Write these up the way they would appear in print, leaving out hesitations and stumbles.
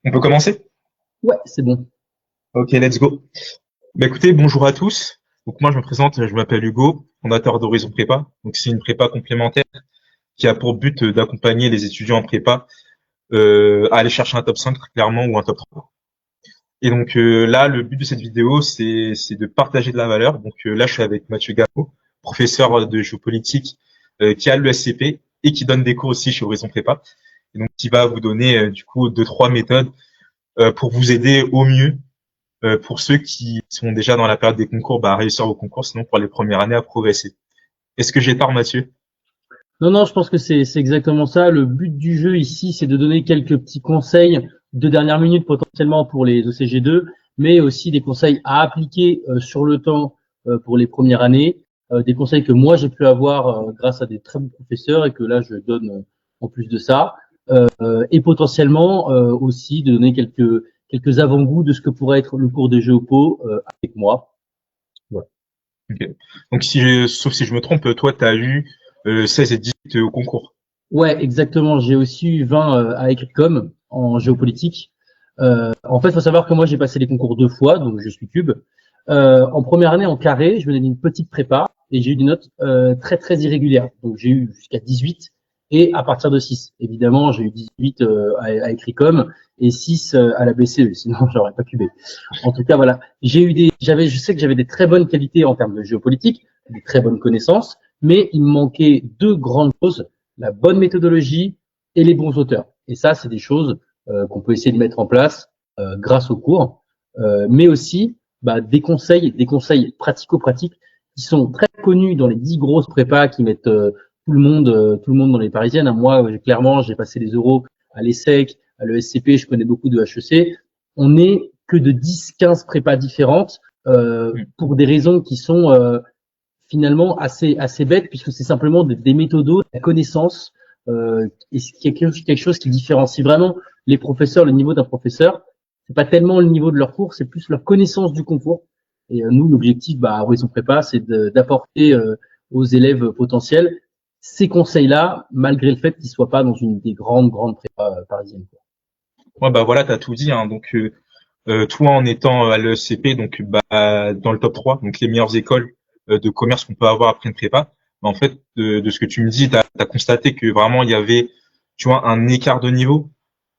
On peut commencer? Ouais, c'est bon. Ok, let's go. Bah écoutez, bonjour à tous. Donc moi je me présente, je m'appelle Hugo, fondateur d'Horizon Prépa. Donc c'est une prépa complémentaire qui a pour but d'accompagner les étudiants en prépa à aller chercher un top 5 très clairement ou un top 3. Et donc là, le but de cette vidéo, c'est de partager de la valeur. Donc là, je suis avec Mathieu Gaveau, professeur de géopolitique qui a l'ESCP et qui donne des cours aussi chez Horizon Prépa. Et donc qui va vous donner du coup deux trois méthodes pour vous aider au mieux pour ceux qui sont déjà dans la période des concours, bah, à réussir vos concours, sinon pour les premières années à progresser. Est-ce que j'ai tort, Mathieu? Non, non, je pense que c'est exactement ça. Le but du jeu ici, c'est de donner quelques petits conseils de dernière minute potentiellement pour les OCG2, mais aussi des conseils à appliquer sur le temps pour les premières années, des conseils que moi j'ai pu avoir grâce à des très bons professeurs et que là je donne en plus de ça, et potentiellement aussi de donner quelques avant-goûts de ce que pourrait être le cours des géopos avec moi. Voilà. Ok. Donc, sauf si je me trompe, toi, tu as eu 16 et 18 au concours. Ouais, exactement. J'ai aussi eu 20 à Écricom en géopolitique. En fait, il faut savoir que moi, j'ai passé les concours 2 fois, donc je suis cube. En première année, en carré, je venais d'une petite prépa et j'ai eu des notes très, très irrégulières. Donc, j'ai eu jusqu'à 18 et à partir de 6. Évidemment, j'ai eu 18 à Écricom et 6 à la BCE, sinon j'aurais pas cubé. En tout cas, voilà. Je sais que j'avais des très bonnes qualités en termes de géopolitique, des très bonnes connaissances, mais il me manquait deux grandes choses, la bonne méthodologie et les bons auteurs. Et ça, c'est des choses qu'on peut essayer de mettre en place grâce au cours, mais aussi des conseils pratico-pratiques qui sont très connus dans les 10 grosses prépas qui mettent tout le monde dans les parisiennes. Moi, clairement, j'ai passé les euros à l'ESSEC, à l'ESCP, je connais beaucoup de HEC. On n'est que de 10-15 prépas différentes Mm. pour des raisons qui sont finalement assez bête puisque c'est simplement des méthodos, de la connaissance et c'est quelque chose qui différencie vraiment les professeurs, le niveau d'un professeur. C'est pas tellement le niveau de leur cours, c'est plus leur connaissance du concours. Et nous, l'objectif, à Horizon Prépa, c'est d'apporter aux élèves potentiels ces conseils-là, malgré le fait qu'ils soient pas dans une des grandes prépas parisiennes. Ouais, bah voilà, t'as tout dit, hein. Donc, toi, en étant à l'ESCP, donc bah, dans le top 3, donc les meilleures écoles de commerce qu'on peut avoir après une prépa, bah, en fait, de ce que tu me dis, t'as constaté que vraiment il y avait, tu vois, un écart de niveau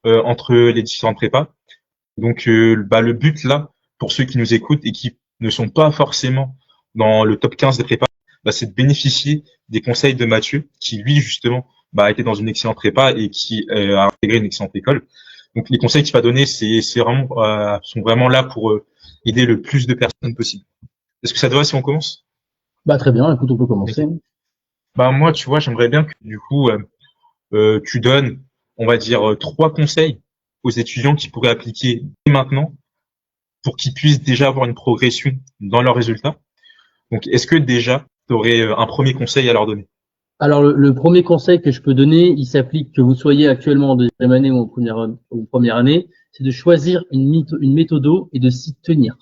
entre les différentes prépas. Donc, bah, le but là, pour ceux qui nous écoutent et qui ne sont pas forcément dans le top 15 des prépas, bah, c'est de bénéficier des conseils de Mathieu, qui lui justement bah, a été dans une excellente prépa et qui a intégré une excellente école. Donc, les conseils qu'il va donner, c'est vraiment sont vraiment là pour aider le plus de personnes possible. Est-ce que ça te va si on commence? Très bien, écoute, on peut commencer. Ok. Bah moi, tu vois, j'aimerais bien que du coup tu donnes, on va dire, trois conseils aux étudiants qui pourraient appliquer dès maintenant pour qu'ils puissent déjà avoir une progression dans leurs résultats. Donc, est-ce que déjà, tu aurais un premier conseil à leur donner? Alors, le premier conseil que je peux donner, il s'applique que vous soyez actuellement en deuxième année ou en première année, c'est de choisir une méthodo et de s'y tenir.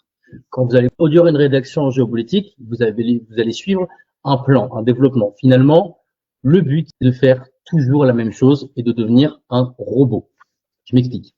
Quand vous allez produire une rédaction en géopolitique, vous allez suivre un plan, un développement. Finalement, le but, c'est de faire toujours la même chose et de devenir un robot. Je m'explique.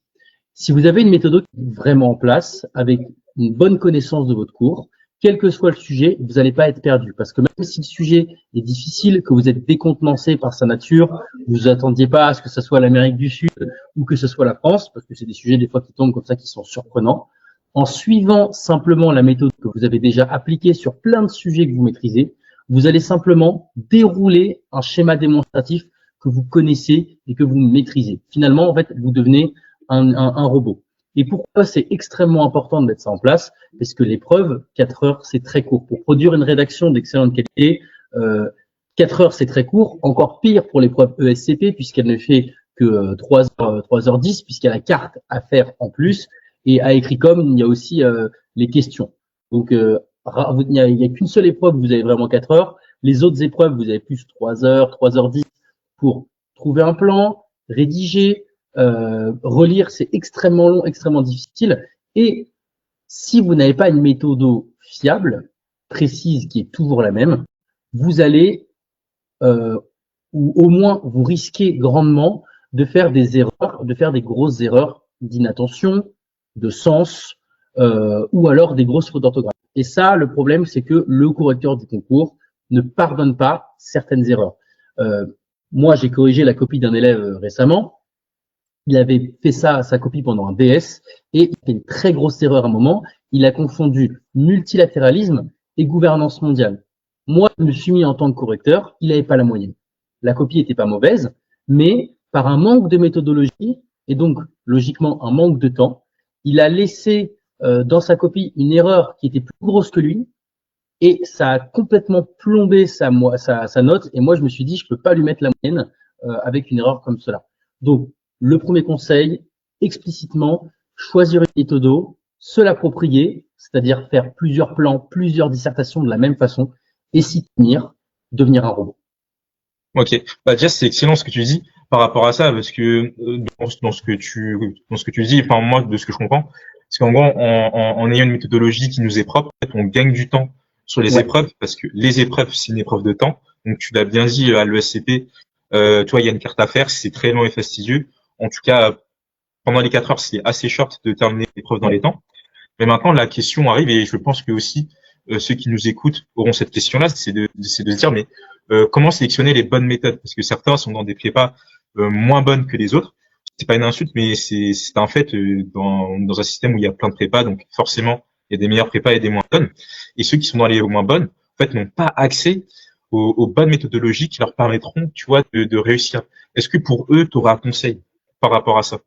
Si vous avez une méthode qui est vraiment en place, avec une bonne connaissance de votre cours, quel que soit le sujet, vous n'allez pas être perdu. Parce que même si le sujet est difficile, que vous êtes décontenancé par sa nature, vous vous attendiez pas à ce que ce soit l'Amérique du Sud ou que ce soit la France, parce que c'est des sujets des fois qui tombent comme ça qui sont surprenants, en suivant simplement la méthode que vous avez déjà appliquée sur plein de sujets que vous maîtrisez, vous allez simplement dérouler un schéma démonstratif que vous connaissez et que vous maîtrisez. Finalement, en fait, vous devenez un robot. Et pourquoi c'est extrêmement important de mettre ça en place? Parce que l'épreuve, 4 heures, c'est très court. Pour produire une rédaction d'excellente qualité, 4 heures, c'est très court. Encore pire pour l'épreuve ESCP, puisqu'elle ne fait que 3h10, puisqu'il y a la carte à faire en plus. Et à Écricom, il y a aussi les questions. Donc, il n'y a qu'une seule épreuve où vous avez vraiment 4 heures. Les autres épreuves, vous avez plus 3 heures, 3h10 pour trouver un plan, rédiger, relire, c'est extrêmement long, extrêmement difficile. Et si vous n'avez pas une méthode fiable, précise, qui est toujours la même, vous allez, ou au moins vous risquez grandement de faire des erreurs, de faire des grosses erreurs d'inattention, de sens, ou alors des grosses fautes d'orthographe. Et ça, le problème, c'est que le correcteur du concours ne pardonne pas certaines erreurs. Moi, j'ai corrigé la copie d'un élève récemment. Il avait fait ça, sa copie pendant un DS, et il fait une très grosse erreur à un moment. Il a confondu multilatéralisme et gouvernance mondiale. Moi, je me suis mis en tant que correcteur, il n'avait pas la moyenne. La copie était pas mauvaise, mais par un manque de méthodologie, et donc logiquement un manque de temps, il a laissé dans sa copie une erreur qui était plus grosse que lui, et ça a complètement plombé sa note, et moi je me suis dit je peux pas lui mettre la moyenne avec une erreur comme cela. Donc le premier conseil, explicitement, choisir une méthode, se l'approprier, c'est-à-dire faire plusieurs plans, plusieurs dissertations de la même façon, et s'y tenir, devenir un robot. Ok, bah déjà c'est excellent ce que tu dis par rapport à ça, parce que dans ce que tu dis, enfin moi de ce que je comprends, c'est qu'en gros en ayant une méthodologie qui nous est propre, en fait, on gagne du temps sur les Ouais. épreuves, parce que les épreuves c'est une épreuve de temps. Donc tu l'as bien dit à l'ESCP, toi il y a une carte à faire, c'est très long et fastidieux. En tout cas pendant les 4 heures c'est assez short de terminer l'épreuve dans les temps. Mais maintenant la question arrive, et je pense que aussi ceux qui nous écoutent auront cette question-là, c'est de se dire mais comment sélectionner les bonnes méthodes, parce que certains sont dans des prépas moins bonnes que les autres. C'est pas une insulte, mais c'est un fait dans un système où il y a plein de prépas, donc forcément il y a des meilleures prépas et des moins bonnes. Et ceux qui sont dans les moins bonnes, en fait, n'ont pas accès aux bonnes méthodologies qui leur permettront, tu vois, de réussir. Est-ce que pour eux, tu auras un conseil par rapport à ça?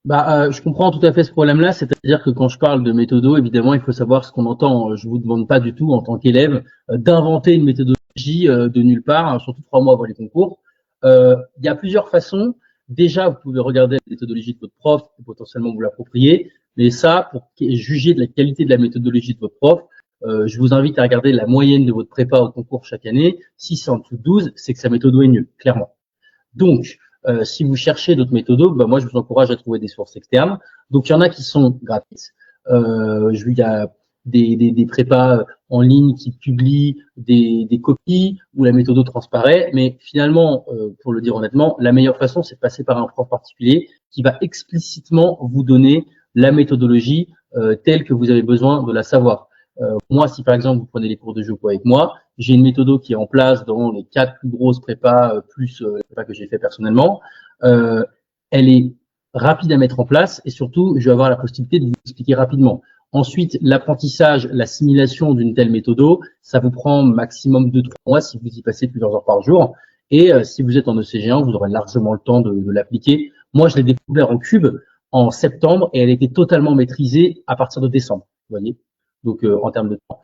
Je comprends tout à fait ce problème-là, c'est-à-dire que quand je parle de méthodo, évidemment, il faut savoir ce qu'on entend. Je vous demande pas du tout, en tant qu'élève, d'inventer une méthodologie de nulle part, hein, surtout 3 mois avant les concours. Il y a plusieurs façons. Déjà, vous pouvez regarder la méthodologie de votre prof et potentiellement vous l'approprier. Mais ça, pour juger de la qualité de la méthodologie de votre prof, je vous invite à regarder la moyenne de votre prépa au concours chaque année. Si c'est en dessous de 12, c'est que sa méthode est nulle, clairement. Donc, si vous cherchez d'autres méthodes, moi je vous encourage à trouver des sources externes. Donc il y en a qui sont gratuites. Il y a des prépas en ligne qui publient des copies où la méthode transparaît, mais finalement, pour le dire honnêtement, la meilleure façon c'est de passer par un prof particulier qui va explicitement vous donner la méthodologie telle que vous avez besoin de la savoir. Moi, si par exemple vous prenez les cours de géopo avec moi, j'ai une méthode qui est en place dans les 4 plus grosses prépas plus les prépas que j'ai fait personnellement. Elle est rapide à mettre en place et surtout, je vais avoir la possibilité de vous expliquer rapidement. Ensuite, l'apprentissage, l'assimilation d'une telle méthode, ça vous prend maximum 2-3 mois si vous y passez plusieurs heures par jour. Et si vous êtes en ECG1, vous aurez largement le temps de l'appliquer. Moi, je l'ai découvert en cube en septembre et elle était totalement maîtrisée à partir de décembre. Vous voyez, donc en termes de temps.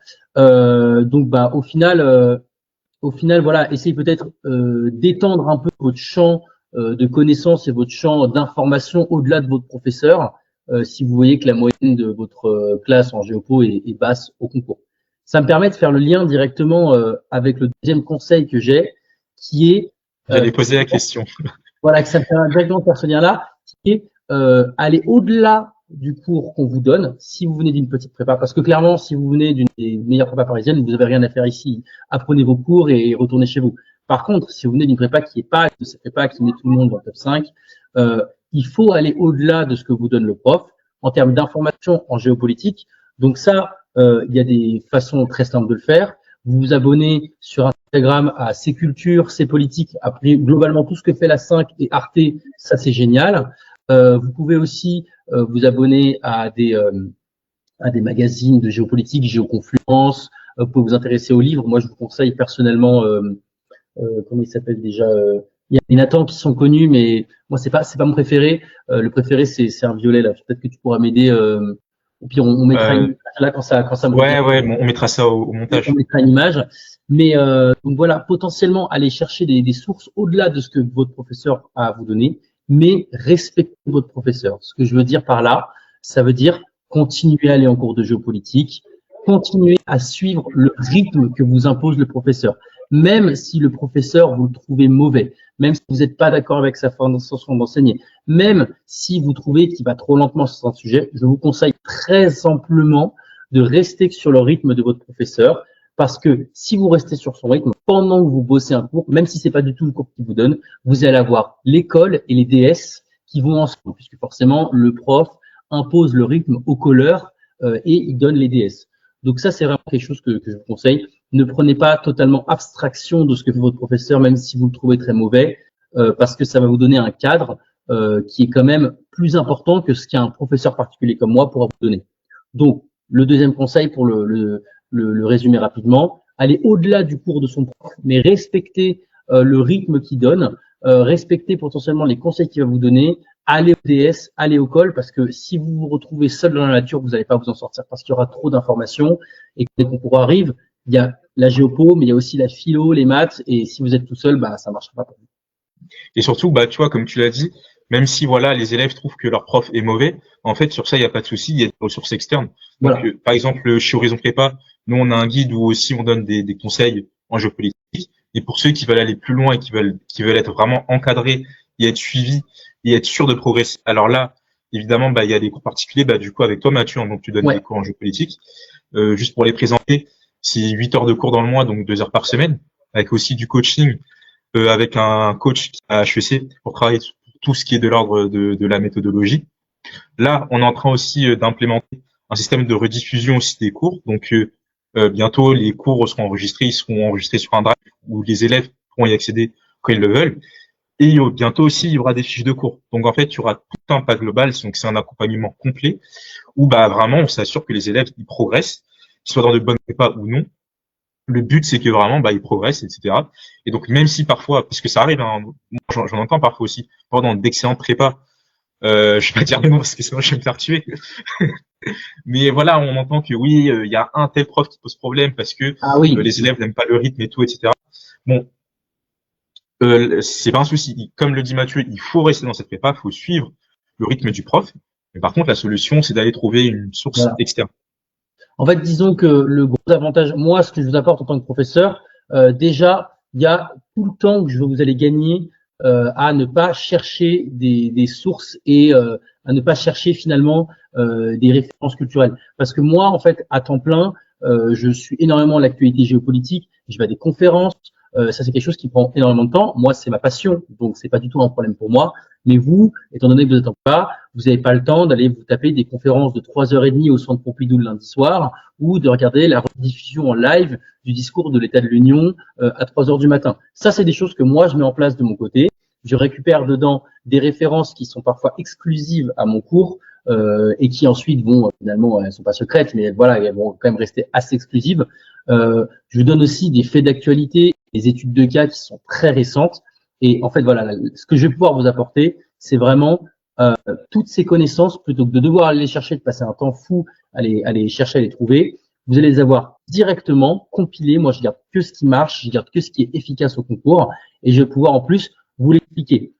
Au final, voilà, essayez peut-être d'étendre un peu votre champ de connaissances et votre champ d'information au-delà de votre professeur, si vous voyez que la moyenne de votre classe en géopo est basse au concours. Ça me permet de faire le lien directement avec le deuxième conseil que j'ai, qui est J'allais poser la question. voilà, que ça me permet directement de faire ce lien-là, qui est aller au-delà du cours qu'on vous donne, si vous venez d'une petite prépa, parce que clairement, si vous venez d'une des meilleures prépas parisiennes, vous n'avez rien à faire ici. Apprenez vos cours et retournez chez vous. Par contre, si vous venez d'une prépa qui est pas de cette prépa qui met tout le monde dans le top 5, il faut aller au-delà de ce que vous donne le prof en termes d'information en géopolitique. Donc ça, il y a des façons très simples de le faire. Vous vous abonnez sur Instagram à C'est Culture, C'est Politique, après globalement tout ce que fait la 5 et Arte, ça c'est génial. Vous pouvez aussi vous abonner à des magazines de géopolitique, Géoconfluence. Vous pouvez vous intéresser aux livres. Moi, je vous conseille personnellement, comment il s'appelle déjà il y a Nathan qui sont connus, mais moi c'est pas mon préféré. Le préféré c'est un violet là. Peut-être que tu pourras m'aider. Et puis on mettra une image là quand ça me ouais, on mettra ça au montage. On mettra une image. Mais donc voilà, potentiellement aller chercher des sources au-delà de ce que votre professeur a à vous donner, mais respectez votre professeur. Ce que je veux dire par là, ça veut dire continuer à aller en cours de géopolitique, continuer à suivre le rythme que vous impose le professeur. Même si le professeur, vous le trouvez mauvais, même si vous n'êtes pas d'accord avec sa façon d'enseigner, même si vous trouvez qu'il va trop lentement sur un sujet, je vous conseille très simplement de rester sur le rythme de votre professeur, parce que si vous restez sur son rythme, pendant que vous bossez un cours, même si c'est pas du tout le cours qu'il vous donne, vous allez avoir l'école et les DS qui vont ensemble, puisque forcément le prof impose le rythme au colleur et il donne les DS. Donc ça, c'est vraiment quelque chose que je vous conseille. Ne prenez pas totalement abstraction de ce que fait votre professeur, même si vous le trouvez très mauvais, parce que ça va vous donner un cadre qui est quand même plus important que ce qu'un professeur particulier comme moi pourra vous donner. Donc, le deuxième conseil pour le résumer rapidement, allez au-delà du cours de son prof, mais respectez le rythme qu'il donne, respectez potentiellement les conseils qu'il va vous donner, allez au DS, allez au col, parce que si vous vous retrouvez seul dans la nature, vous n'allez pas vous en sortir parce qu'il y aura trop d'informations et que dès qu'on concours arrive, il y a la géopo, mais il y a aussi la philo, les maths, et si vous êtes tout seul, bah ça marchera pas pour vous. Et surtout, bah, tu vois, comme tu l'as dit, même si voilà, les élèves trouvent que leur prof est mauvais, en fait, sur ça, il n'y a pas de souci, il y a des ressources externes. Donc, Voilà. par exemple, chez Horizon Prépa, nous, on a un guide où aussi on donne des conseils en géopolitique. Et pour ceux qui veulent aller plus loin et qui veulent être vraiment encadrés et être suivis et être sûrs de progresser, alors là, évidemment, bah, il y a des cours particuliers, bah, du coup, avec toi, Mathieu, hein, donc tu donnes des cours en géopolitique. Juste pour les présenter, c'est 8 heures de cours dans le mois, donc 2 heures par semaine, avec aussi du coaching avec un coach à HEC pour travailler sur tout ce qui est de l'ordre de la méthodologie. Là, on est en train aussi d'implémenter un système de rediffusion aussi des cours. Donc, bientôt, les cours seront enregistrés. Ils seront enregistrés sur un drive où les élèves pourront y accéder quand ils le veulent. Et bientôt aussi, il y aura des fiches de cours. Donc, en fait, il y aura tout un pack global. Donc, c'est un accompagnement complet où, bah, vraiment, on s'assure que les élèves, ils progressent, qu'ils soient dans de bonnes prépas ou non. Le but, c'est que vraiment, bah, ils progressent, etc. Et donc, même si parfois, parce que ça arrive, hein, moi, j'en entends parfois aussi, pendant d'excellentes prépas, je vais pas dire les mots parce que sinon je vais me faire tuer. Mais voilà, on entend que oui, il y a un tel prof qui pose problème parce que Ah oui, les élèves n'aiment pas le rythme et tout, etc. Bon, c'est pas un souci. Comme le dit Mathieu, il faut rester dans cette prépa, il faut suivre le rythme du prof. Mais par contre, la solution, c'est d'aller trouver une source voilà. externe. En fait, disons que le gros avantage, moi, ce que je vous apporte en tant que professeur, déjà, il y a tout le temps que vous allez gagner à ne pas chercher des sources et à ne pas chercher finalement des références culturelles. Parce que moi, en fait, à temps plein, je suis énormément à l'actualité géopolitique, je vais à des conférences, ça c'est quelque chose qui prend énormément de temps. Moi, c'est ma passion, donc c'est pas du tout un problème pour moi. Mais vous, étant donné que vous êtes en pas, vous n'avez pas le temps d'aller vous taper des conférences de 3h30 au Centre Pompidou le lundi soir ou de regarder la rediffusion en live du discours de l'État de l'Union à 3h du matin. Ça, c'est des choses que moi, je mets en place de mon côté. Je récupère dedans des références qui sont parfois exclusives à mon cours et qui ensuite vont, finalement, elles sont pas secrètes, mais voilà, elles vont quand même rester assez exclusives. Je vous donne aussi des faits d'actualité, des études de cas qui sont très récentes. Et en fait, voilà, ce que je vais pouvoir vous apporter, c'est vraiment toutes ces connaissances, plutôt que de devoir aller les chercher, de passer un temps fou à les chercher, à les trouver, vous allez les avoir directement compilés. Moi, je garde que ce qui marche, je garde que ce qui est efficace au concours, et je vais pouvoir en plus vous l'expliquer.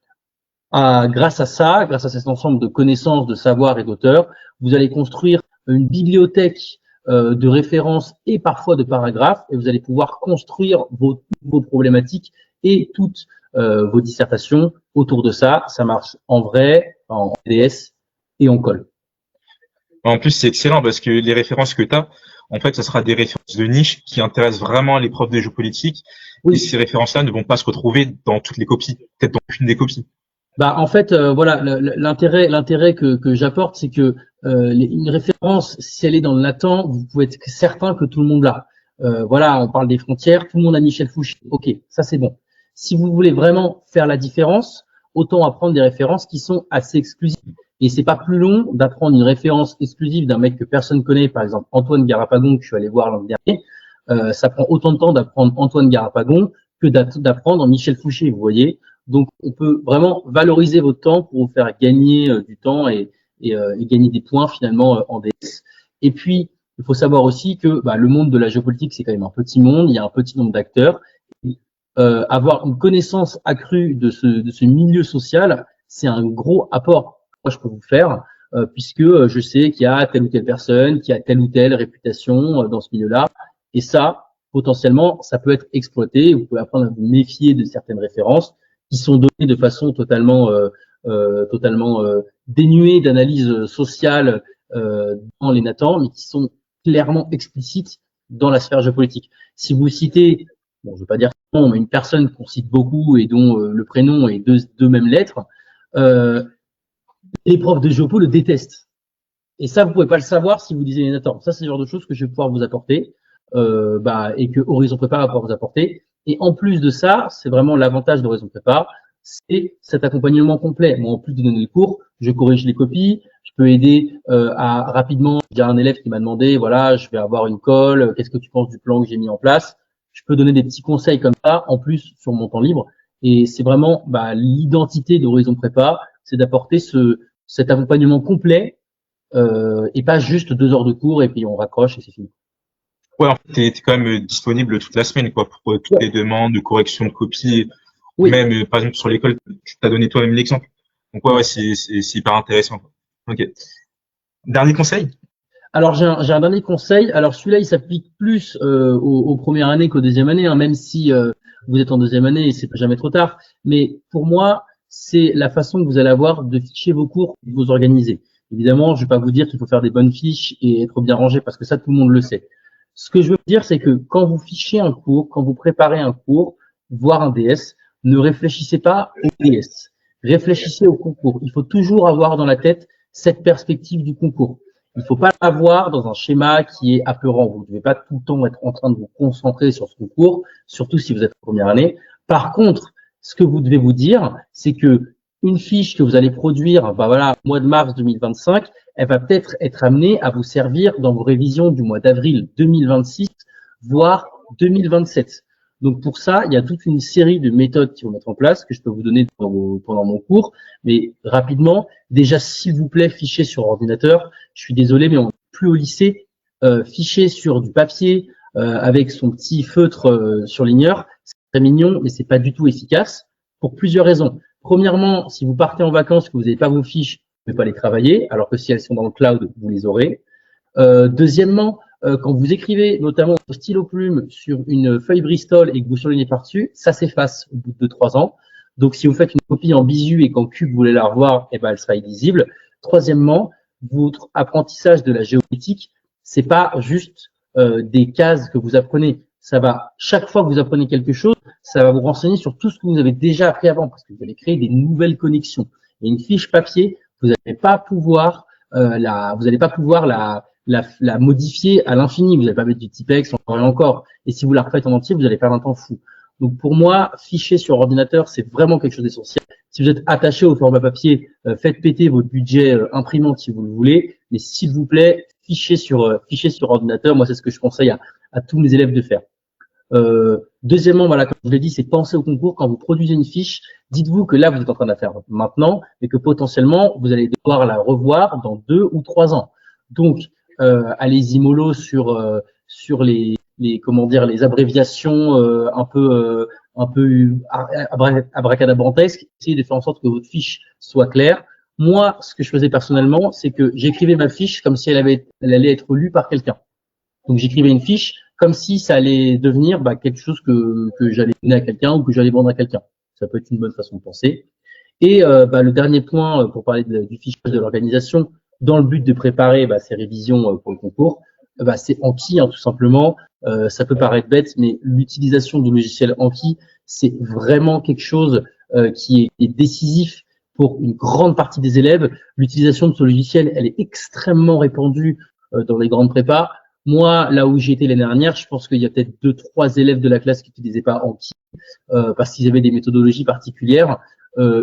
Grâce à ça, grâce à cet ensemble de connaissances, de savoirs et d'auteurs, vous allez construire une bibliothèque de références et parfois de paragraphes, et vous allez pouvoir construire vos problématiques et toutes vos dissertations autour de ça. Ça marche en vrai, en DS et en colle. En plus, c'est excellent parce que les références que tu as, en fait, ça sera des références de niche qui intéressent vraiment les profs de géopolitique. Oui. Et ces références-là ne vont pas se retrouver dans toutes les copies, peut-être dans une des copies. Bah en fait voilà l'intérêt que j'apporte, c'est que une référence, si elle est dans le latent, vous pouvez être certain que tout le monde l'a. Voilà, on parle des frontières, tout le monde a Michel Fouché. Ok, ça c'est bon. Si vous voulez vraiment faire la différence, autant apprendre des références qui sont assez exclusives. Et c'est pas plus long d'apprendre une référence exclusive d'un mec que personne connaît, par exemple Antoine Garapagon que je suis allé voir l'an dernier. Ça prend autant de temps d'apprendre Antoine Garapagon que d'apprendre Michel Fouché, vous voyez. Donc, on peut vraiment valoriser votre temps pour vous faire gagner du temps et gagner des points finalement en DS. Et puis, il faut savoir aussi que le monde de la géopolitique, c'est quand même un petit monde, il y a un petit nombre d'acteurs. Avoir une connaissance accrue de ce milieu social, c'est un gros apport que moi je peux vous faire, puisque je sais qu'il y a telle ou telle personne, qui a telle ou telle réputation dans ce milieu-là. Et ça, potentiellement, ça peut être exploité. Vous pouvez apprendre à vous méfier de certaines références qui sont données de façon totalement dénuée d'analyse sociale dans les natans, mais qui sont clairement explicites dans la sphère géopolitique. Si vous citez, bon, je ne veux pas dire son nom, mais une personne qu'on cite beaucoup et dont le prénom est deux mêmes lettres, Les profs de géopo le détestent. Et ça, vous pouvez pas le savoir si vous lisez Nathan. Ça, c'est le genre de choses que je vais pouvoir vous apporter, et que Horizon Prépa va pouvoir vous apporter. Et en plus de ça, c'est vraiment l'avantage d'Horizon Prépa, c'est cet accompagnement complet. Moi, en plus de donner les cours, je corrige les copies, je peux aider à rapidement. Il y a un élève qui m'a demandé, voilà, je vais avoir une colle, qu'est-ce que tu penses du plan que j'ai mis en place? Je peux donner des petits conseils comme ça, en plus sur mon temps libre. Et c'est vraiment l'identité d'Horizon Prépa, c'est d'apporter cet accompagnement complet, et pas juste 2 heures de cours et puis on raccroche et c'est fini. Ouais, en fait, t'es quand même disponible toute la semaine, quoi, pour toutes Ouais. les demandes de correction de copies. Oui. Même, par exemple, sur l'école, tu t'as donné toi-même l'exemple. Donc, ouais, Ouais. ouais, c'est hyper intéressant, quoi. Ok. Dernier conseil? Alors j'ai un dernier conseil. Alors celui-là, il s'applique plus aux premières années qu'aux deuxième années, hein, même si vous êtes en deuxième année et c'est jamais trop tard. Mais pour moi, c'est la façon que vous allez avoir de ficher vos cours, de vous organiser. Évidemment, je vais pas vous dire qu'il faut faire des bonnes fiches et être bien rangé parce que ça, tout le monde le sait. Ce que je veux vous dire, c'est que quand vous fichez un cours, quand vous préparez un cours, voire un DS, ne réfléchissez pas au DS. Réfléchissez au concours. Il faut toujours avoir dans la tête cette perspective du concours. Il ne faut pas l'avoir dans un schéma qui est apeurant. Vous ne devez pas tout le temps être en train de vous concentrer sur ce concours, surtout si vous êtes en première année. Par contre, ce que vous devez vous dire, c'est que une fiche que vous allez produire, au mois de mars 2025, elle va peut-être être amenée à vous servir dans vos révisions du mois d'avril 2026, voire 2027. Donc pour ça, il y a toute une série de méthodes qui vont mettre en place que je peux vous donner pendant mon cours. Mais rapidement, déjà, s'il vous plaît, fichez sur ordinateur. Je suis désolé, mais on n'est plus au lycée. Ficher sur du papier avec son petit feutre surligneur, c'est très mignon, mais c'est pas du tout efficace pour plusieurs raisons. Premièrement, si vous partez en vacances, que vous n'avez pas vos fiches, vous ne pouvez pas les travailler, alors que si elles sont dans le cloud, vous les aurez. Deuxièmement, quand vous écrivez notamment au stylo plume sur une feuille Bristol et que vous surlignez par-dessus, ça s'efface au bout de 2-3 ans. Donc, si vous faites une copie en bisu et qu'en cube, vous voulez la revoir, eh ben, elle sera illisible. Troisièmement, votre apprentissage de la géométrie, c'est pas juste des cases que vous apprenez. Ça va, chaque fois que vous apprenez quelque chose, ça va vous renseigner sur tout ce que vous avez déjà appris avant, parce que vous allez créer des nouvelles connexions. Et une fiche papier, vous n'allez pas pouvoir la modifier à l'infini. Vous n'allez pas mettre du typex encore et encore. Et si vous la refaites en entier, vous allez perdre un temps fou. Donc pour moi, ficher sur ordinateur, c'est vraiment quelque chose d'essentiel. Si vous êtes attaché au format papier, faites péter votre budget imprimante si vous le voulez, mais s'il vous plaît, fichez sur ordinateur. Moi, c'est ce que je conseille à tous mes élèves de faire. Deuxièmement, voilà, comme je l'ai dit, c'est penser au concours. Quand vous produisez une fiche, dites-vous que là, vous êtes en train de la faire maintenant, mais que potentiellement, vous allez devoir la revoir dans 2 ou 3 ans. Donc, allez-y mollo sur les comment dire les abréviations un peu abracadabrantesques. Essayez de faire en sorte que votre fiche soit claire. Moi, ce que je faisais personnellement, c'est que j'écrivais ma fiche comme si elle allait être lue par quelqu'un. Donc j'écrivais une fiche comme si ça allait devenir quelque chose que j'allais donner à quelqu'un ou que j'allais vendre à quelqu'un. Ça peut être une bonne façon de penser. Et le dernier point pour parler du fichage de l'organisation, dans le but de préparer ces révisions pour le concours, c'est Anki, hein, tout simplement. Ça peut paraître bête, mais l'utilisation du logiciel Anki, c'est vraiment quelque chose qui est décisif pour une grande partie des élèves. L'utilisation de ce logiciel, elle est extrêmement répandue dans les grandes prépas. Moi, là où j'ai été l'année dernière, je pense qu'il y a peut-être 2-3 élèves de la classe qui n'utilisaient pas Anki parce qu'ils avaient des méthodologies particulières.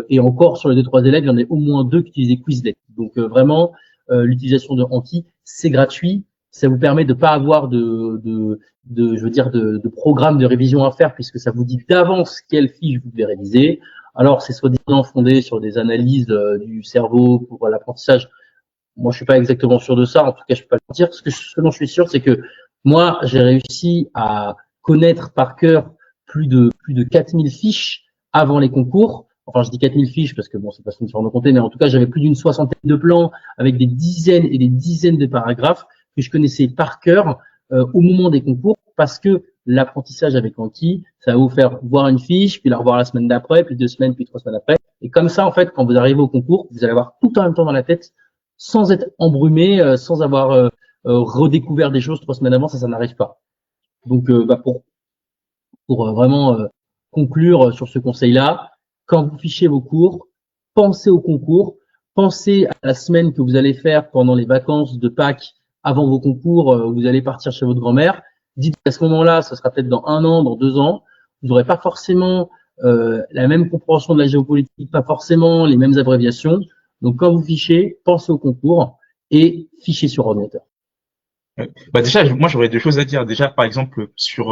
Et encore, sur les 2-3 élèves, il y en a au moins 2 qui utilisaient Quizlet. Donc vraiment, l'utilisation de Anki, c'est gratuit. Ça vous permet de pas avoir de programme de révision à faire puisque ça vous dit d'avance quelle fiche vous devez réviser. Alors, c'est soi-disant fondé sur des analyses du cerveau pour l'apprentissage. Moi, je suis pas exactement sûr de ça. En tout cas, je peux pas le dire. Ce dont je suis sûr, c'est que moi, j'ai réussi à connaître par cœur plus de 4000 fiches avant les concours. Enfin, je dis 4000 fiches parce que bon, c'est pas ce qu'on se rend compte, mais en tout cas, j'avais plus d'une soixantaine de plans avec des dizaines et des dizaines de paragraphes que je connaissais par cœur au moment des concours parce que l'apprentissage avec Anki, ça va vous faire voir une fiche, puis la revoir la semaine d'après, puis 2 semaines, puis 3 semaines après. Et comme ça, en fait, quand vous arrivez au concours, vous allez avoir tout en même temps dans la tête sans être embrumé, sans avoir redécouvert des choses 3 semaines avant, ça n'arrive pas. Donc, pour vraiment conclure sur ce conseil-là, quand vous fichez vos cours, pensez au concours. pensez à la semaine que vous allez faire pendant les vacances de Pâques avant vos concours, vous allez partir chez votre grand-mère. Dites qu'à ce moment-là, ça sera peut-être dans 1 an, dans 2 ans, vous n'aurez pas forcément la même compréhension de la géopolitique, pas forcément les mêmes abréviations. Donc, quand vous fichez, pensez au concours et fichez sur ordinateur. Ouais. Bah déjà, moi j'aurais 2 choses à dire. Déjà, par exemple, sur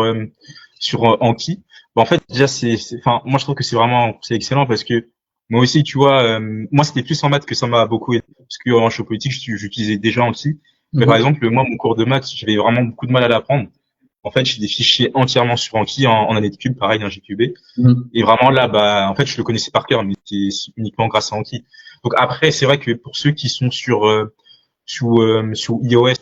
Anki, bah en fait déjà enfin moi je trouve que c'est excellent parce que moi aussi, tu vois, moi c'était plus en maths que ça m'a beaucoup aidé parce que en géopolitique j'utilisais déjà Anki. Mais par exemple, moi mon cours de maths, j'avais vraiment beaucoup de mal à l'apprendre. En fait, j'ai des fichiers entièrement sur Anki en année de cube, pareil, un GQB. Mhm. Et vraiment là, bah en fait, je le connaissais par cœur, mais c'est uniquement grâce à Anki. Donc après, c'est vrai que pour ceux qui sont sous iOS,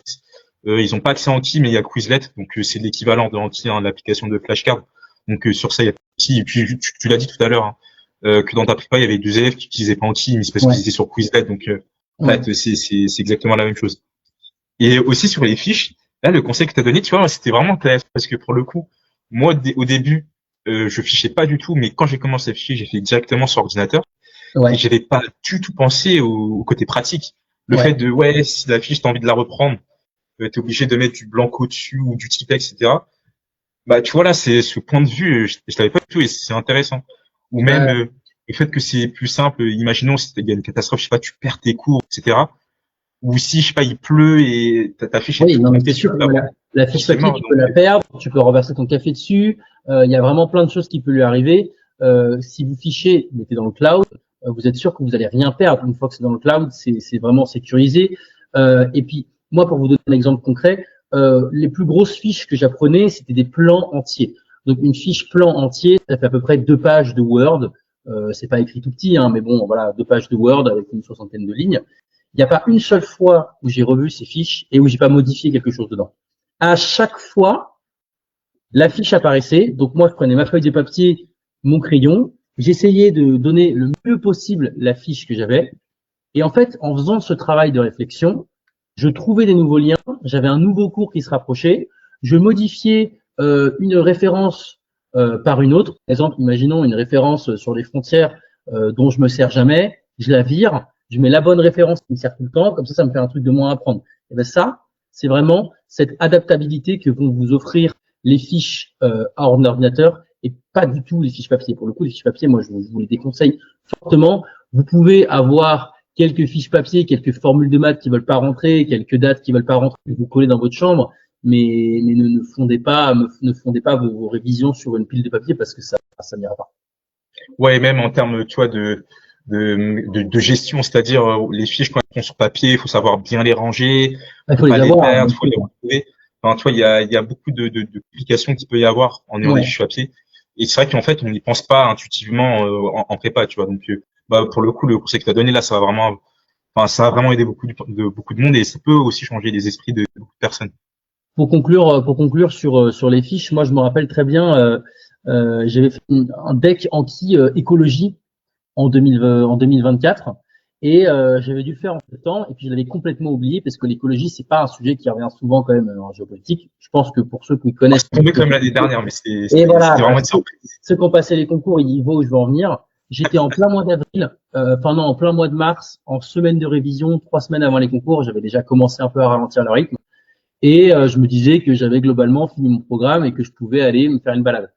ils ont pas accès à Anki, mais il y a Quizlet, donc c'est l'équivalent de Anki, hein, l'application de flashcard. Donc sur ça, il y a Anki. Et puis tu l'as dit tout à l'heure, hein, que dans ta prépa, il y avait 2 élèves qui utilisaient pas Anki, mais c'est parce Ouais. qu'ils étaient sur Quizlet. Donc en Ouais. fait, c'est exactement la même chose. Et aussi sur les fiches, là, le conseil que tu as donné, tu vois, c'était vraiment intéressant parce que pour le coup, moi, au début, je fichais pas du tout, mais quand j'ai commencé à ficher, j'ai fait directement sur ordinateur et Ouais. j'avais pas du tout pensé au côté pratique. Le Ouais. fait de, ouais, si la fiche, t'as envie de la reprendre, t'es obligé de mettre du blanco dessus ou du type, etc. Bah, tu vois, là, c'est ce point de vue, je l'avais pas du tout et c'est intéressant. Ou même, Ouais. le fait que c'est plus simple, imaginons si il y a une catastrophe, je sais pas, tu perds tes cours, etc. Ou si, je sais pas, il pleut et ta fiche est Oui, toute non, mais c'est comptée, tu sûr. peux la Voilà. voir La fiche papier, forcément. tu peux Donc, la perdre, tu peux renverser ton café dessus. Il y a vraiment plein de choses qui peuvent lui arriver. Si vous fichez, mettez dans le cloud, vous êtes sûr que vous allez rien perdre. Une fois que c'est dans le cloud, c'est vraiment sécurisé. Et puis, moi, pour vous donner un exemple concret, les plus grosses fiches que j'apprenais, c'était des plans entiers. Donc, une fiche plan entier, ça fait à peu près 2 pages de Word. C'est pas écrit tout petit, hein, mais bon, voilà, 2 pages de Word avec une soixantaine de lignes. Il n'y a pas une seule fois où j'ai revu ces fiches et où j'ai pas modifié quelque chose dedans. À chaque fois, la fiche apparaissait. Donc moi, je prenais ma feuille de papier, mon crayon, j'essayais de donner le mieux possible la fiche que j'avais. Et en fait, en faisant ce travail de réflexion, je trouvais des nouveaux liens. J'avais un nouveau cours qui se rapprochait. Je modifiais une référence par une autre. Par exemple, imaginons une référence sur les frontières dont je me sers jamais. Je la vire. Je mets la bonne référence qui me sert tout le temps. Comme ça me fait un truc de moins à prendre. Et ben ça, c'est vraiment cette adaptabilité que vont vous offrir les fiches à ordinateur et pas du tout les fiches papier. Pour le coup, les fiches papier, moi, je vous les déconseille fortement. Vous pouvez avoir quelques fiches papier, quelques formules de maths qui veulent pas rentrer, quelques dates qui veulent pas rentrer, que vous collez dans votre chambre, mais ne fondez pas, vos révisions sur une pile de papier parce que ça n'ira pas. ouais, même en termes, tu vois, de gestion, c'est-à-dire les fiches quand elles sont sur papier, il faut savoir bien les ranger, Il faut faut les pas les avoir, perdre, bien faut sûr. les retrouver. Enfin, tu vois, il y a beaucoup de complications qu'il peut y avoir en ayant des Ouais. fiches papier. Et c'est vrai qu'en fait, on n'y pense pas intuitivement en prépa, tu vois. Donc, bah, pour le coup, le conseil que tu as donné là, ça va vraiment aider beaucoup de monde et ça peut aussi changer les esprits de beaucoup de personnes. Pour conclure sur les fiches, moi je me rappelle très bien, j'avais fait un deck anti écologie en 2024 et j'avais dû le faire en septembre et puis je l'avais complètement oublié parce que l'écologie c'est pas un sujet qui revient souvent quand même en géopolitique. Je pense que pour ceux qui Moi, connaissent c'est tombé comme l'année dernière, mais et voilà, c'était vraiment une surprise. ceux qui ont passé les concours, ils voient où je veux en venir. J'étais en plein mois d'avril, enfin non, en plein mois de mars, en semaine de révision, 3 semaines avant les concours, j'avais déjà commencé un peu à ralentir le rythme. Et je me disais que j'avais globalement fini mon programme et que je pouvais aller me faire une balade.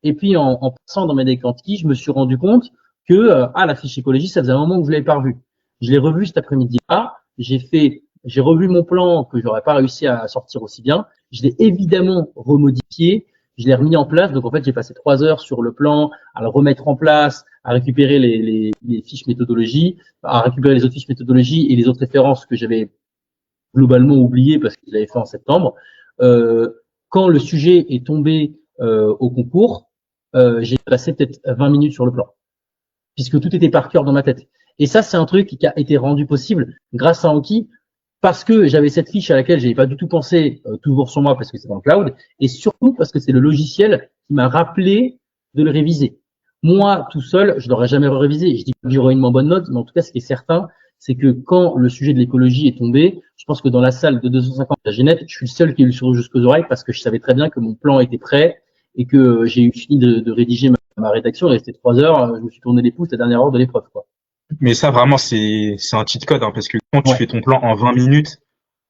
Et puis en passant dans mes décantis, je me suis rendu compte que la fiche écologie, ça faisait un moment que je l'avais pas revue. Je l'ai revue cet après-midi-là. J'ai revu mon plan que j'aurais pas réussi à sortir aussi bien. Je l'ai évidemment remodifié. Je l'ai remis en place. Donc en fait, j'ai passé 3 heures sur le plan à le remettre en place, à récupérer les fiches méthodologie, à récupérer les autres fiches méthodologie et les autres références que j'avais globalement oublié parce qu'il l'avait fait en septembre. Quand le sujet est tombé au concours, j'ai passé peut-être 20 minutes sur le plan, puisque tout était par cœur dans ma tête. Et ça, c'est un truc qui a été rendu possible grâce à Anki, parce que j'avais cette fiche à laquelle j'avais pas du tout pensé, toujours sur moi parce que c'est dans le cloud, et surtout parce que c'est le logiciel qui m'a rappelé de le réviser. Moi, tout seul, je l'aurais jamais révisé. Je dis pas que j'aurais une bonne note, mais en tout cas, ce qui est certain, c'est que quand le sujet de l'écologie est tombé, je pense que dans la salle de 250 à Genève, je suis le seul qui a eu le sourire jusqu'aux oreilles parce que je savais très bien que mon plan était prêt et que j'ai eu fini de rédiger ma rédaction. Il restait 3 heures, je me suis tourné les pouces la dernière heure de l'épreuve, quoi. Mais ça, vraiment, c'est un cheat code, hein, parce que quand tu Ouais. fais ton plan en 20 minutes,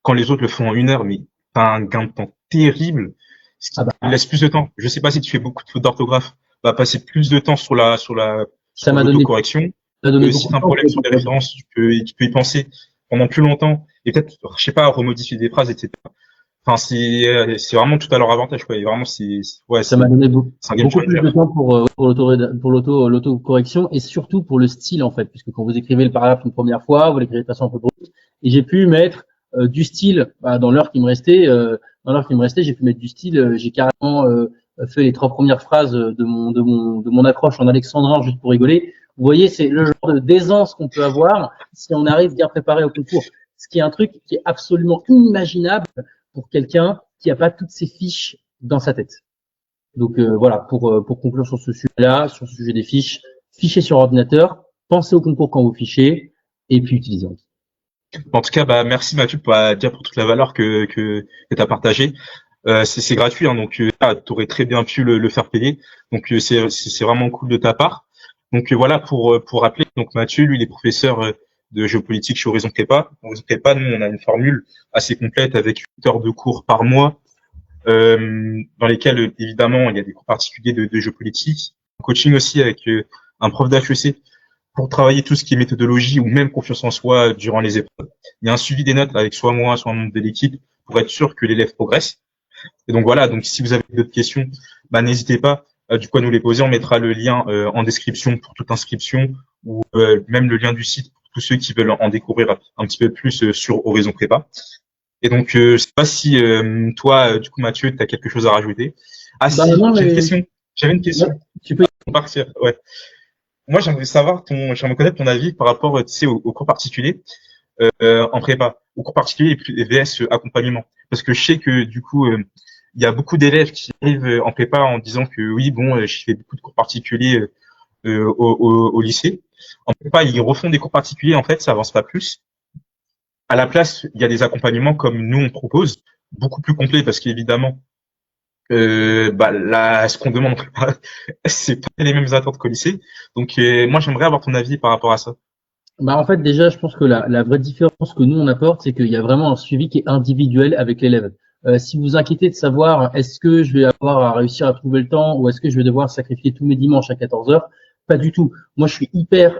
quand les autres le font en 1 heure, mais t'as un gain de temps terrible, ce Ah qui te bah, laisse plus de temps. Je sais pas si tu fais beaucoup de fautes d'orthographe, va passer plus de temps ça sur m'a donné, l'autocorrection. ça m'a donné Si beaucoup t'as de un temps problème pour sur le les corriger. références, tu peux y penser pendant plus longtemps, et peut-être, je sais pas, remodifier des phrases, etc. Enfin, c'est vraiment tout à leur avantage, quoi. Et vraiment, ouais, Ça m'a donné c'est un game beaucoup plus changer. de temps pour l'auto-correction et surtout pour le style, en fait, puisque quand vous écrivez le paragraphe une première fois, vous l'écrivez de façon un peu brute, et j'ai pu mettre du style, dans l'heure qui me restait, j'ai pu mettre du style, j'ai carrément fait les 3 premières phrases de mon accroche en alexandrin juste pour rigoler. Vous voyez, c'est le genre d'aisance qu'on peut avoir si on arrive bien préparé au concours. Ce qui est un truc qui est absolument inimaginable pour quelqu'un qui n'a pas toutes ses fiches dans sa tête. Donc voilà, pour conclure sur ce sujet-là, sur ce sujet des fiches, fichez sur ordinateur, pensez au concours quand vous fichez, et puis utilisez-le. En tout cas, bah, merci Mathieu déjà pour toute la valeur que tu as partagée. C'est gratuit, hein, donc tu aurais très bien pu le faire payer. Donc c'est vraiment cool de ta part. Donc voilà, pour rappeler, donc Mathieu, lui, il est professeur de géopolitique chez Horizon Prépa. Horizon Prépa, nous, on a une formule assez complète avec 8 heures de cours par mois, dans lesquels, évidemment, il y a des cours particuliers de géopolitique, un coaching aussi avec un prof d'HEC pour travailler tout ce qui est méthodologie ou même confiance en soi durant les épreuves. Il y a un suivi des notes avec soit moi, soit un membre de l'équipe pour être sûr que l'élève progresse. Et donc voilà, donc si vous avez d'autres questions, bah, n'hésitez pas du coup à nous les poser. On mettra le lien en description pour toute inscription ou même le lien du site pour tous ceux qui veulent en découvrir un petit peu plus sur Horizon Prépa. Et donc je sais pas si toi, du coup Mathieu, tu as quelque chose à rajouter. Ah Bah si, non, j'ai une mais question. J'avais une ouais, question. tu peux. On va partir. Ouais. Moi, j'aimerais connaître ton avis par rapport, tu sais, aux cours particuliers en prépa, aux cours particuliers et VS accompagnement. Parce que je sais que du coup, il y a beaucoup d'élèves qui arrivent en prépa en disant que oui, bon, je fais beaucoup de cours particuliers au lycée. En prépa, ils refont des cours particuliers, en fait, ça avance pas plus. À la place, il y a des accompagnements comme nous on propose, beaucoup plus complets parce qu'évidemment, bah là, ce qu'on demande en prépa, c'est pas les mêmes attentes qu'au lycée. Donc, moi, j'aimerais avoir ton avis par rapport à ça. Bah en fait déjà, je pense que la vraie différence que nous on apporte, c'est qu'il y a vraiment un suivi qui est individuel avec l'élève. Si vous vous inquiétez de savoir est-ce que je vais avoir à réussir à trouver le temps ou est-ce que je vais devoir sacrifier tous mes dimanches à 14 heures, pas du tout. Moi, je suis hyper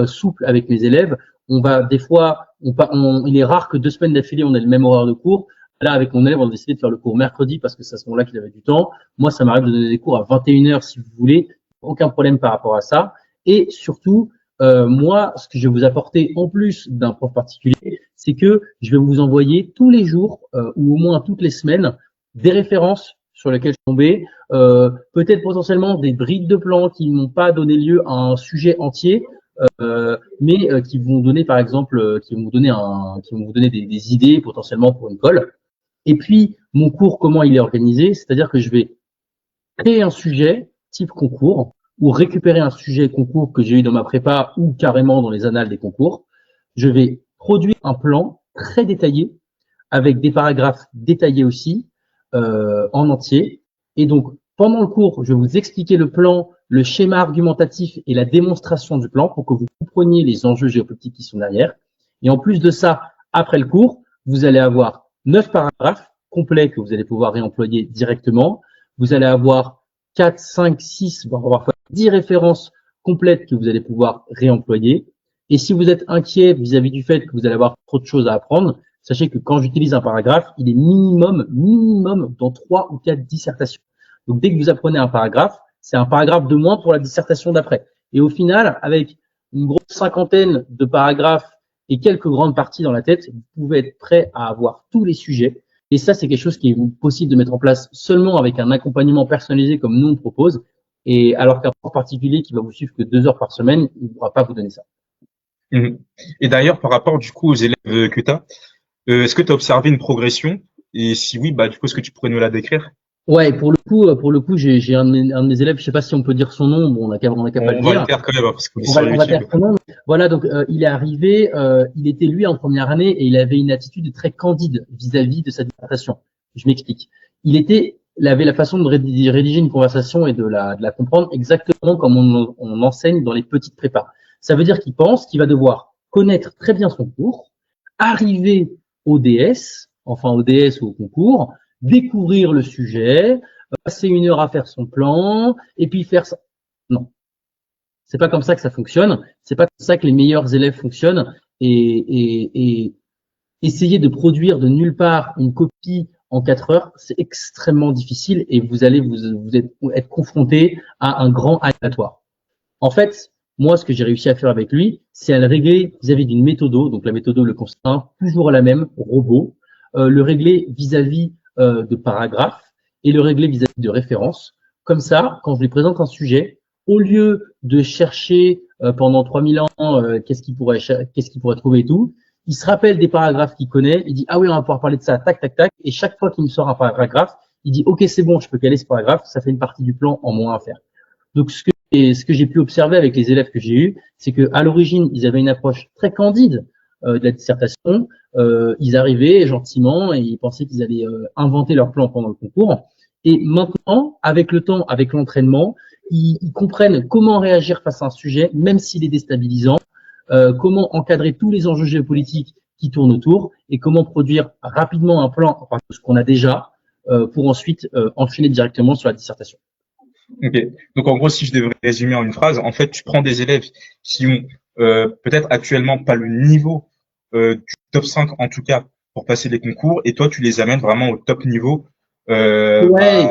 souple avec mes élèves. On va des fois, il est rare que 2 semaines d'affilée on ait le même horaire de cours. Là, avec mon élève, on a décidé de faire le cours mercredi parce que c'est à ce moment-là qu'il avait du temps. Moi, ça m'arrive de donner des cours à 21 heures si vous voulez. Aucun problème par rapport à ça. Et surtout, moi, ce que je vais vous apporter en plus d'un prof particulier, c'est que je vais vous envoyer tous les jours ou au moins toutes les semaines des références sur lesquelles je suis tombé, peut-être potentiellement des brides de plans qui n'ont pas donné lieu à un sujet entier, mais qui vont donner par exemple, qui vont vous donner des idées potentiellement pour une colle. Et puis mon cours, comment il est organisé, c'est-à-dire que je vais créer un sujet type concours ou récupérer un sujet concours que j'ai eu dans ma prépa ou carrément dans les annales des concours. Je vais produire un plan très détaillé avec des paragraphes détaillés aussi en entier. Et donc, pendant le cours, je vais vous expliquer le plan, le schéma argumentatif et la démonstration du plan pour que vous compreniez les enjeux géopolitiques qui sont derrière. Et en plus de ça, après le cours, vous allez avoir 9 paragraphes complets que vous allez pouvoir réemployer directement. Vous allez avoir 4, 5, 6, voire parfois 10 références complètes que vous allez pouvoir réemployer. Et si vous êtes inquiet vis-à-vis du fait que vous allez avoir trop de choses à apprendre, sachez que quand j'utilise un paragraphe, il est minimum dans 3 ou 4 dissertations. Donc dès que vous apprenez un paragraphe, c'est un paragraphe de moins pour la dissertation d'après. Et au final, avec une grosse cinquantaine de paragraphes et quelques grandes parties dans la tête, vous pouvez être prêt à avoir tous les sujets. Et ça, c'est quelque chose qui est possible de mettre en place seulement avec un accompagnement personnalisé comme nous on propose. Et alors qu'un prof particulier qui va vous suivre que 2 heures par semaine, il ne pourra pas vous donner ça. Mhm. Et d'ailleurs, par rapport du coup aux élèves que tu as, est-ce que tu as observé une progression? Et si oui, bah du coup, est-ce que tu pourrais nous la décrire? Ouais, pour le coup, j'ai un de mes élèves, je sais pas si on peut dire son nom, bon, on n'a qu'à pas le On va le dire. faire quand même, hein, parce qu'on est sur On va YouTube. taire son nom. Voilà, donc il est arrivé, il était lui en première année et il avait une attitude très candide vis-à-vis de sa dissertation. Je m'explique. Il avait la façon de rédiger une conversation et de la comprendre exactement comme on enseigne dans les petites prépas. Ça veut dire qu'il pense qu'il va devoir connaître très bien son cours, arriver au DS, enfin au DS ou au concours, découvrir le sujet, passer 1 heure à faire son plan, et puis faire ça. Non. C'est pas comme ça que ça fonctionne. C'est pas comme ça que les meilleurs élèves fonctionnent. Et essayer de produire de nulle part une copie en 4 heures, c'est extrêmement difficile et vous allez être confronté à un grand aléatoire. En fait, moi, ce que j'ai réussi à faire avec lui, c'est à le régler vis-à-vis d'une méthodo. Donc la méthodo, le constat, toujours la même, robot. Le régler vis-à-vis de paragraphes et le régler vis-à-vis de références. Comme ça, quand je lui présente un sujet, au lieu de chercher pendant 3000 ans qu'est-ce qu'il pourrait trouver et tout, il se rappelle des paragraphes qu'il connaît, il dit ah oui on va pouvoir parler de ça, tac tac tac, et chaque fois qu'il me sort un paragraphe, il dit ok c'est bon je peux caler ce paragraphe, ça fait une partie du plan en moins à faire. Donc ce que j'ai pu observer avec les élèves que j'ai eus, c'est que à l'origine ils avaient une approche très candide de la dissertation, ils arrivaient gentiment et ils pensaient qu'ils allaient inventer leur plan pendant le concours. Et maintenant, avec le temps, avec l'entraînement, ils comprennent comment réagir face à un sujet, même s'il est déstabilisant, comment encadrer tous les enjeux géopolitiques qui tournent autour et comment produire rapidement un plan, enfin, ce qu'on a déjà, pour ensuite enchaîner directement sur la dissertation. Ok. Donc en gros, si je devrais résumer en une phrase, en fait, tu prends des élèves qui ont peut-être actuellement pas le niveau du top 5 en tout cas pour passer les concours, et toi tu les amènes vraiment au top niveau. Ouais,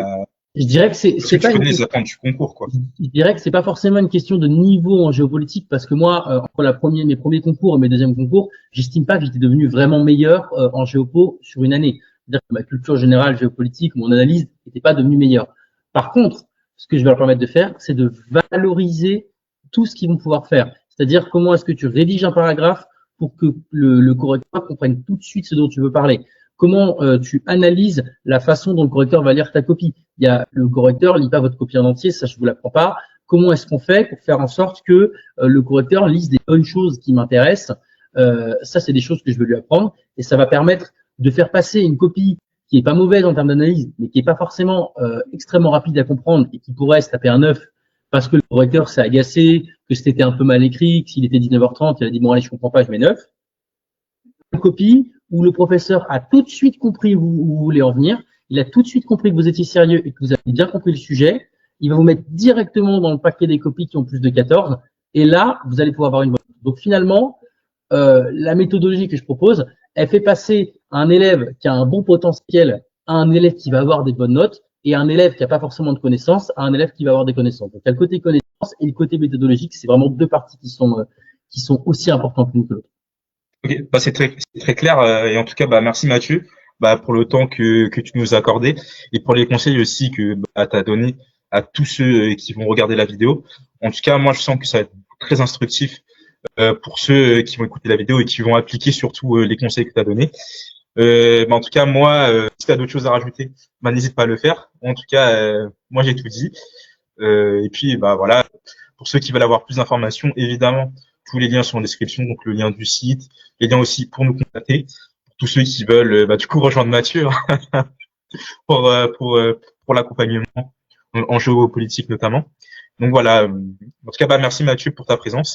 je dirais que Parce que c'est tu pas connais les attentes du concours, quoi. je dirais que c'est pas forcément une question de niveau en géopolitique parce que moi, entre mes premiers concours et mes deuxièmes concours, j'estime pas que j'étais devenu vraiment meilleur en géopo sur une année. C'est-à-dire que ma culture générale géopolitique, mon analyse n'était pas devenue meilleure. Par contre, ce que je vais leur permettre de faire, c'est de valoriser tout ce qu'ils vont pouvoir faire. C'est-à-dire comment est-ce que tu rédiges un paragraphe pour que le correcteur comprenne tout de suite ce dont tu veux parler. Comment tu analyses la façon dont le correcteur va lire ta copie. Le correcteur lit pas votre copie en entier, ça je vous l'apprends pas. Comment est-ce qu'on fait pour faire en sorte que le correcteur lise des bonnes choses qui m'intéressent. Ça, c'est des choses que je veux lui apprendre et ça va permettre de faire passer une copie qui est pas mauvaise en termes d'analyse, mais qui est pas forcément extrêmement rapide à comprendre et qui pourrait se taper un 9 parce que le correcteur s'est agacé, que c'était un peu mal écrit, que s'il était 19h30, il a dit bon allez je comprends pas, je mets 9. Une copie où le professeur a tout de suite compris où vous voulez en venir, il a tout de suite compris que vous étiez sérieux et que vous avez bien compris le sujet, il va vous mettre directement dans le paquet des copies qui ont plus de 14, et là, vous allez pouvoir avoir une bonne note. Donc finalement, la méthodologie que je propose, elle fait passer un élève qui a un bon potentiel à un élève qui va avoir des bonnes notes, et un élève qui n'a pas forcément de connaissances à un élève qui va avoir des connaissances. Donc il y a le côté connaissances et le côté méthodologique, c'est vraiment deux parties qui sont aussi importantes l'une que l'autre. Ok, bah, c'est très clair, et en tout cas, bah, merci Mathieu, bah, pour le temps que tu nous as accordé et pour les conseils aussi que bah, tu as donné à tous ceux qui vont regarder la vidéo. En tout cas, moi, je sens que ça va être très instructif pour ceux qui vont écouter la vidéo et qui vont appliquer surtout les conseils que tu as donnés. Bah, en tout cas, moi, si tu as d'autres choses à rajouter, bah, n'hésite pas à le faire. En tout cas, moi, j'ai tout dit. Et puis, bah voilà, pour ceux qui veulent avoir plus d'informations, évidemment, tous les liens sont en description, donc le lien du site, les liens aussi pour nous contacter. Pour tous ceux qui veulent, bah, du coup, rejoindre Mathieu pour, pour l'accompagnement en géopolitique notamment. Donc voilà, en tout cas, bah, merci Mathieu pour ta présence.